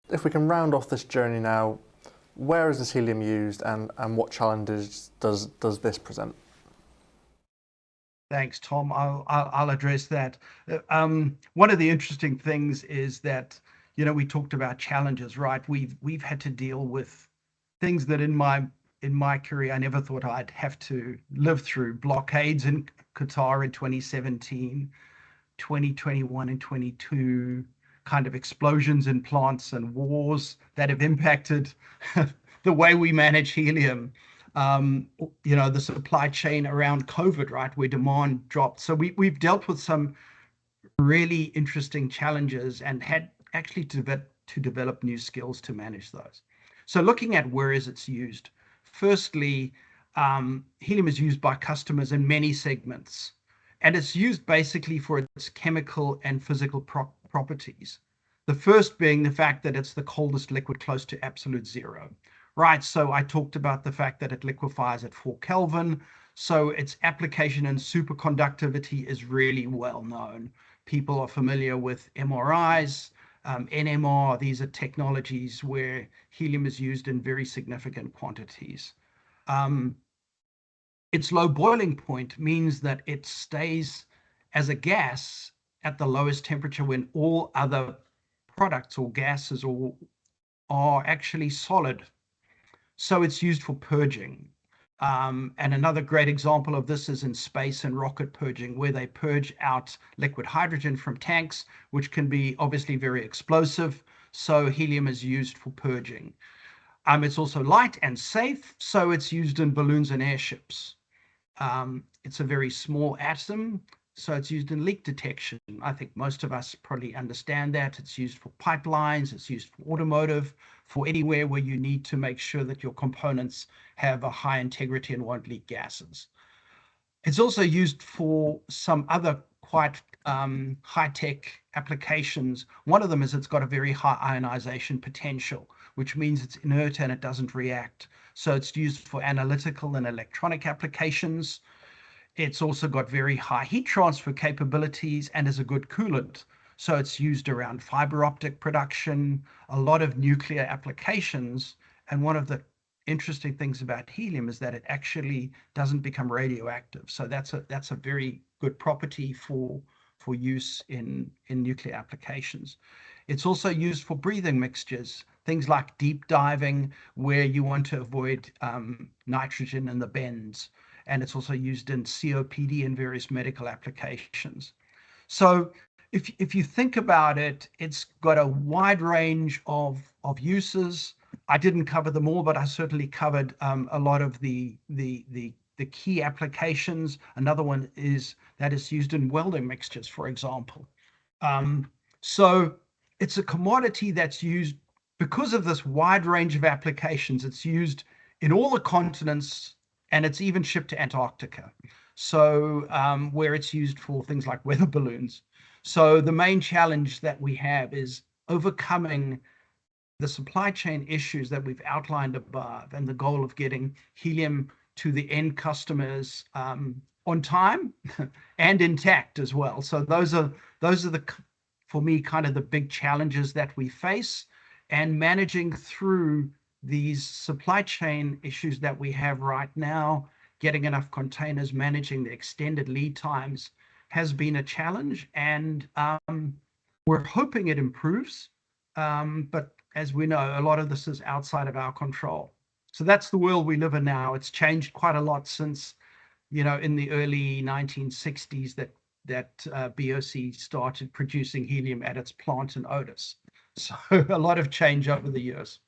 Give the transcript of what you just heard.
If we can round off this journey now, where is this helium used and what challenges does this present? Thanks, Tom. I'll address that. One of the interesting things is that, we talked about challenges, right? We've had to deal with things that in my career I never thought I'd have to live through. Blockades in Qatar in 2017, 2021 and 22, kind of explosions in plants and wars that have impacted the way we manage helium. The supply chain around COVID, right, where demand dropped. So we've dealt with some really interesting challenges and had actually to develop new skills to manage those. So looking at where is it's used, firstly, helium is used by customers in many segments, and it's used basically for its chemical and physical properties. The first being the fact that it's the coldest liquid close to absolute zero. Right, so I talked about the fact that it liquefies at 4 Kelvin, so its application in superconductivity is really well known. People are familiar with MRIs, NMR. These are technologies where helium is used in very significant quantities. Um, its low boiling point means that it stays as a gas at the lowest temperature when all other products or gases are actually solid. So it's used for purging. And another great example of this is in space and rocket purging, where they purge out liquid hydrogen from tanks, which can be obviously very explosive. So helium is used for purging. It's also light and safe, so it's used in balloons and airships. It's a very small atom, so it's used in leak detection. I think most of us probably understand that. It's used for pipelines, it's used for automotive, for anywhere where you need to make sure that your components have a high integrity and won't leak gases. It's also used for some other quite high-tech applications. One of them is it's got a very high ionization potential, which means it's inert and it doesn't react. So it's used for analytical and electronic applications. It's also got very high heat transfer capabilities and is a good coolant. So it's used around fiber optic production, a lot of nuclear applications. And one of the interesting things about helium is that it actually doesn't become radioactive. So that's a very good property for use in nuclear applications. It's also used for breathing mixtures, things like deep diving, where you want to avoid nitrogen in the bends. And it's also used in COPD and various medical applications. So if you think about it, it's got a wide range of uses. I didn't cover them all, but I certainly covered a lot of the key applications. Another one is that it's used in welding mixtures, for example. So it's a commodity that's used because of this wide range of applications. It's used in all the continents, and it's even shipped to Antarctica. So where it's used for things like weather balloons. So the main challenge that we have is overcoming the supply chain issues that we've outlined above, and the goal of getting helium to the end customers on time and intact as well. So those are the, for me, kind of the big challenges that we face, and managing through these supply chain issues that we have right now, getting enough containers, managing the extended lead times has been a challenge, and we're hoping it improves. But as we know, a lot of this is outside of our control. So that's the world we live in now. It's changed quite a lot since, in the early 1960s that BOC started producing helium at its plant in Otis. So a lot of change over the years.